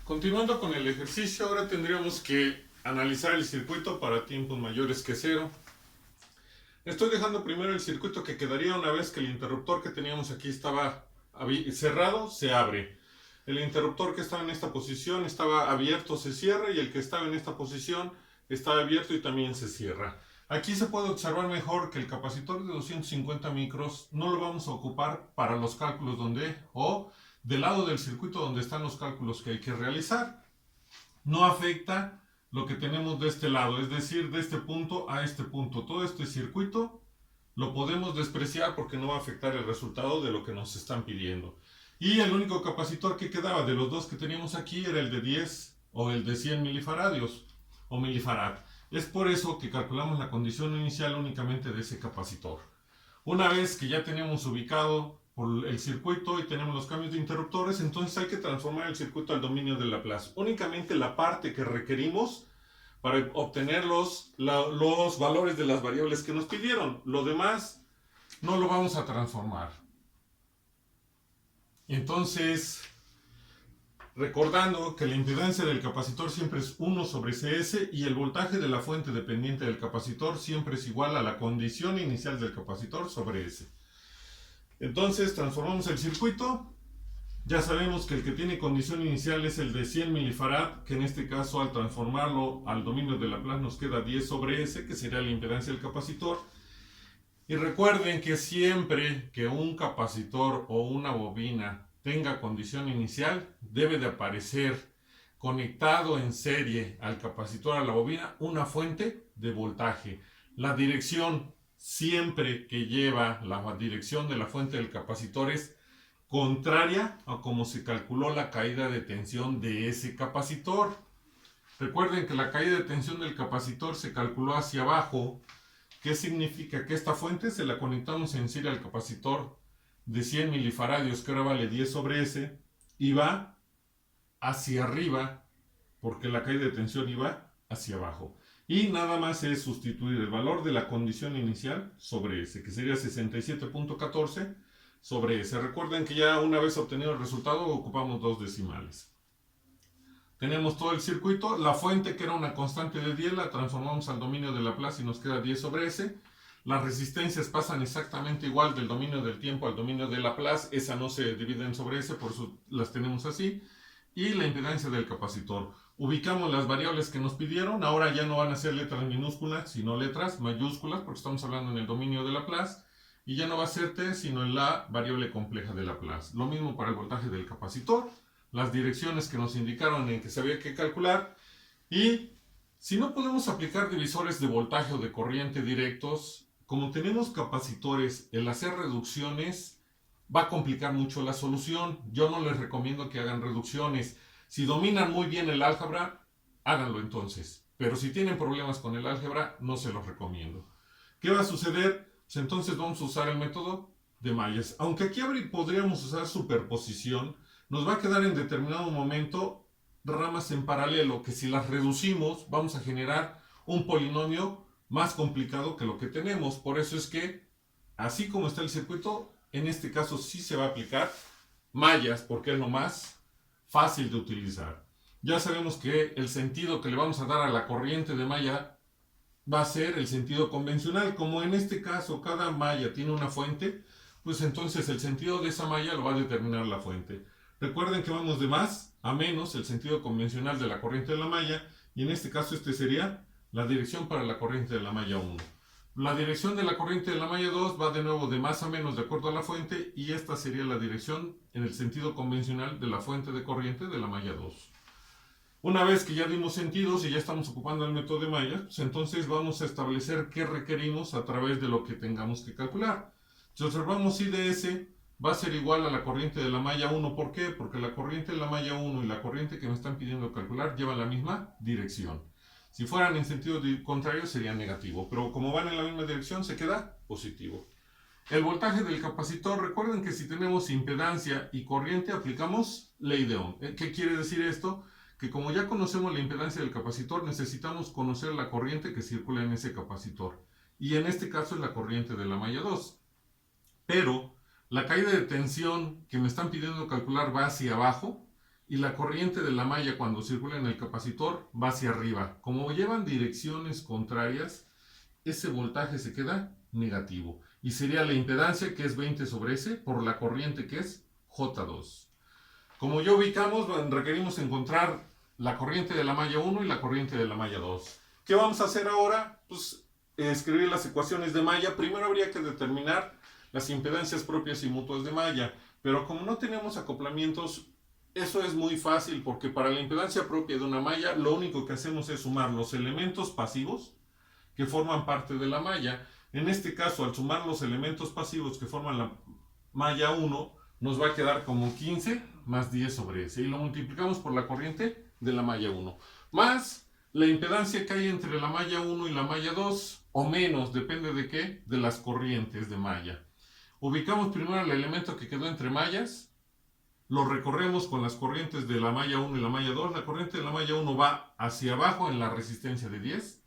Continuando con el ejercicio, ahora tendríamos que analizar el circuito para tiempos mayores que 0. Estoy dejando primero el circuito que quedaría una vez que el interruptor que teníamos aquí estaba cerrado, se abre. El interruptor que estaba en esta posición estaba abierto, se cierra, y el que estaba en esta posición está abierto y también se cierra. Aquí se puede observar mejor que el capacitor de 250 micros no lo vamos a ocupar para los cálculos del lado del circuito donde están los cálculos que hay que realizar. No afecta lo que tenemos de este lado, es decir, de este punto a este punto. Todo este circuito lo podemos despreciar porque no va a afectar el resultado de lo que nos están pidiendo. Y el único capacitor que quedaba de los dos que teníamos aquí era el de 10 o el de 100 milifaradios o milifarad. Es por eso que calculamos la condición inicial únicamente de ese capacitor. Una vez que ya tenemos ubicado por el circuito y tenemos los cambios de interruptores, entonces hay que transformar el circuito al dominio de Laplace. Únicamente la parte que requerimos para obtener los valores de las variables que nos pidieron. Lo demás no lo vamos a transformar. Entonces, recordando que la impedancia del capacitor siempre es 1 sobre CS y el voltaje de la fuente dependiente del capacitor siempre es igual a la condición inicial del capacitor sobre S. Entonces transformamos el circuito. Ya sabemos que el que tiene condición inicial es el de 100 milifarad, que en este caso al transformarlo al dominio de Laplace nos queda 10 sobre S, que sería la impedancia del capacitor. Y recuerden que siempre que un capacitor o una bobina tenga condición inicial, debe de aparecer conectado en serie al capacitor, a la bobina, una fuente de voltaje. La dirección siempre que lleva la dirección de la fuente del capacitor es contraria a cómo se calculó la caída de tensión de ese capacitor. Recuerden que la caída de tensión del capacitor se calculó hacia abajo. ¿Qué significa? Que esta fuente se la conectamos en serie al capacitor de 100 milifaradios, que ahora vale 10 sobre S, y va hacia arriba, porque la caída de tensión iba hacia abajo. Y nada más es sustituir el valor de la condición inicial sobre S, que sería 67.14 sobre S. Recuerden que ya una vez obtenido el resultado ocupamos dos decimales. Tenemos todo el circuito, la fuente que era una constante de 10 la transformamos al dominio de Laplace y nos queda 10 sobre S. Las resistencias pasan exactamente igual del dominio del tiempo al dominio de Laplace, esa no se divide en sobre S, por eso las tenemos así. Y la impedancia del capacitor. Ubicamos las variables que nos pidieron, ahora ya no van a ser letras minúsculas, sino letras mayúsculas, porque estamos hablando en el dominio de Laplace. Y ya no va a ser T, sino en la variable compleja de Laplace. Lo mismo para el voltaje del capacitor, las direcciones que nos indicaron en que se había que calcular. Y si no podemos aplicar divisores de voltaje o de corriente directos, como tenemos capacitores, el hacer reducciones va a complicar mucho la solución. Yo no les recomiendo que hagan reducciones. Si dominan muy bien el álgebra, háganlo entonces. Pero si tienen problemas con el álgebra, no se los recomiendo. ¿Qué va a suceder? Pues entonces vamos a usar el método de mallas. Aunque aquí podríamos usar superposición, nos va a quedar en determinado momento ramas en paralelo, que si las reducimos vamos a generar un polinomio más complicado que lo que tenemos. Por eso es que, así como está el circuito, en este caso sí se va a aplicar mallas, porque es lo más fácil de utilizar. Ya sabemos que el sentido que le vamos a dar a la corriente de malla va a ser el sentido convencional. Como en este caso cada malla tiene una fuente, pues entonces el sentido de esa malla lo va a determinar la fuente. Recuerden que vamos de más a menos el sentido convencional de la corriente de la malla, y en este caso este sería la dirección para la corriente de la malla 1. La dirección de la corriente de la malla 2 va de nuevo de más a menos de acuerdo a la fuente, y esta sería la dirección en el sentido convencional de la fuente de corriente de la malla 2. Una vez que ya dimos sentidos y ya estamos ocupando el método de mallas, pues entonces vamos a establecer qué requerimos a través de lo que tengamos que calcular. Si observamos I de S va a ser igual a la corriente de la malla 1. ¿Por qué? Porque la corriente de la malla 1 y la corriente que me están pidiendo calcular llevan la misma dirección. Si fueran en sentido contrario sería negativo, pero como van en la misma dirección se queda positivo. El voltaje del capacitor, recuerden que si tenemos impedancia y corriente aplicamos ley de Ohm. ¿Qué quiere decir esto? Que como ya conocemos la impedancia del capacitor, necesitamos conocer la corriente que circula en ese capacitor. Y en este caso es la corriente de la malla 2. Pero la caída de tensión que me están pidiendo calcular va hacia abajo, y la corriente de la malla cuando circula en el capacitor va hacia arriba. Como llevan direcciones contrarias, ese voltaje se queda negativo. Y sería la impedancia, que es 20 sobre S, por la corriente, que es J2. Como ya ubicamos, requerimos encontrar la corriente de la malla 1 y la corriente de la malla 2. ¿Qué vamos a hacer ahora? Pues escribir las ecuaciones de malla. Primero habría que determinar las impedancias propias y mutuas de malla. Pero como no tenemos acoplamientos, eso es muy fácil, porque para la impedancia propia de una malla, lo único que hacemos es sumar los elementos pasivos que forman parte de la malla. En este caso, al sumar los elementos pasivos que forman la malla 1, nos va a quedar como 15 más 10 sobre S. Y lo multiplicamos por la corriente de la malla 1. Más la impedancia que hay entre la malla 1 y la malla 2, o menos, depende de qué, de las corrientes de malla. Ubicamos primero el elemento que quedó entre mallas, lo recorremos con las corrientes de la malla 1 y la malla 2. La corriente de la malla 1 va hacia abajo en la resistencia de 10,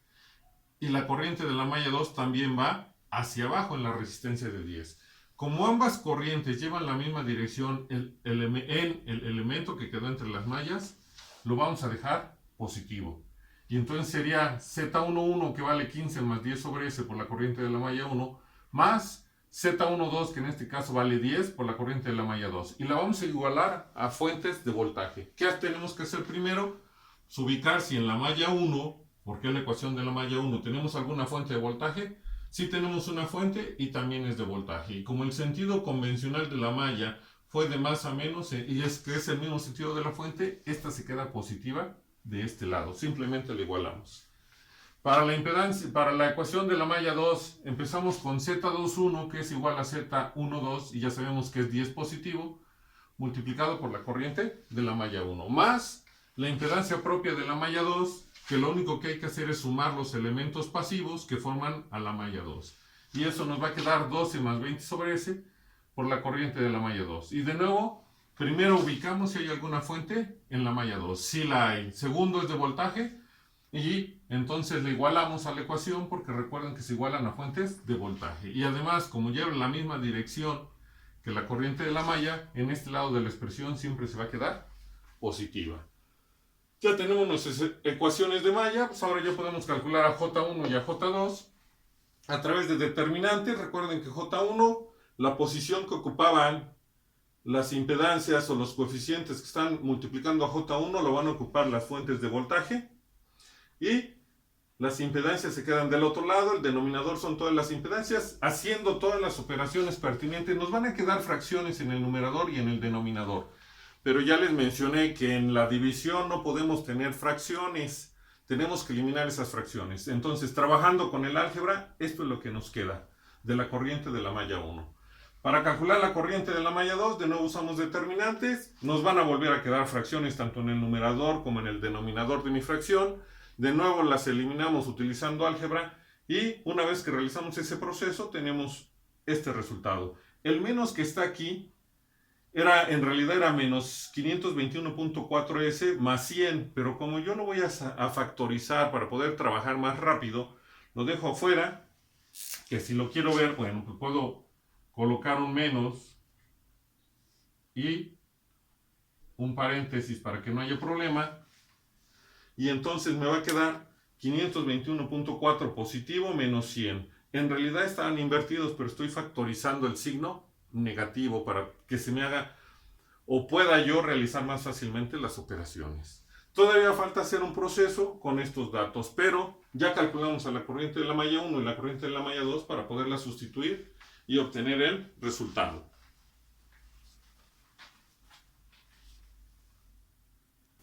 y la corriente de la malla 2 también va hacia abajo en la resistencia de 10. Como ambas corrientes llevan la misma dirección en el elemento que quedó entre las mallas, lo vamos a dejar positivo. Y entonces sería Z11, que vale 15 más 10 sobre S por la corriente de la malla 1, más Z12, que en este caso vale 10 por la corriente de la malla 2. Y la vamos a igualar a fuentes de voltaje. ¿Qué tenemos que hacer primero? Pues ubicar si en la malla 1, porque es la ecuación de la malla 1, tenemos alguna fuente de voltaje. Sí tenemos una fuente y también es de voltaje. Y como el sentido convencional de la malla fue de más a menos, y es que es el mismo sentido de la fuente, esta se queda positiva de este lado. Simplemente la igualamos. Para la impedancia, para la ecuación de la malla 2, empezamos con Z21, que es igual a Z12, y ya sabemos que es 10 positivo, multiplicado por la corriente de la malla 1, más la impedancia propia de la malla 2, que lo único que hay que hacer es sumar los elementos pasivos que forman a la malla 2. Y eso nos va a quedar 12 más 20 sobre S por la corriente de la malla 2. Y de nuevo, primero ubicamos si hay alguna fuente en la malla 2. Si la hay. Segundo es de voltaje. Y entonces le igualamos a la ecuación, porque recuerden que se igualan a fuentes de voltaje. Y además, como llevan la misma dirección que la corriente de la malla, en este lado de la expresión siempre se va a quedar positiva. Ya tenemos nuestras ecuaciones de malla, pues ahora ya podemos calcular a J1 y a J2 a través de determinantes. Recuerden que J1, la posición que ocupaban las impedancias o los coeficientes que están multiplicando a J1 lo van a ocupar las fuentes de voltaje. Y las impedancias se quedan del otro lado, el denominador son todas las impedancias. Haciendo todas las operaciones pertinentes, nos van a quedar fracciones en el numerador y en el denominador. Pero ya les mencioné que en la división no podemos tener fracciones, tenemos que eliminar esas fracciones. Entonces, trabajando con el álgebra, esto es lo que nos queda de la corriente de la malla 1. Para calcular la corriente de la malla 2, de nuevo usamos determinantes. Nos van a volver a quedar fracciones tanto en el numerador como en el denominador de mi fracción. De nuevo las eliminamos utilizando álgebra, y una vez que realizamos ese proceso tenemos este resultado. El menos que está aquí en realidad era menos 521.4 S más 100, pero como yo lo voy a factorizar para poder trabajar más rápido, lo dejo afuera, que si lo quiero ver, bueno, pues puedo colocar un menos y un paréntesis para que no haya problema. Y entonces me va a quedar 521.4 positivo menos 100. En realidad estaban invertidos, pero estoy factorizando el signo negativo para que se me haga o pueda yo realizar más fácilmente las operaciones. Todavía falta hacer un proceso con estos datos, pero ya calculamos a la corriente de la malla 1 y la corriente de la malla 2 para poderla sustituir y obtener el resultado.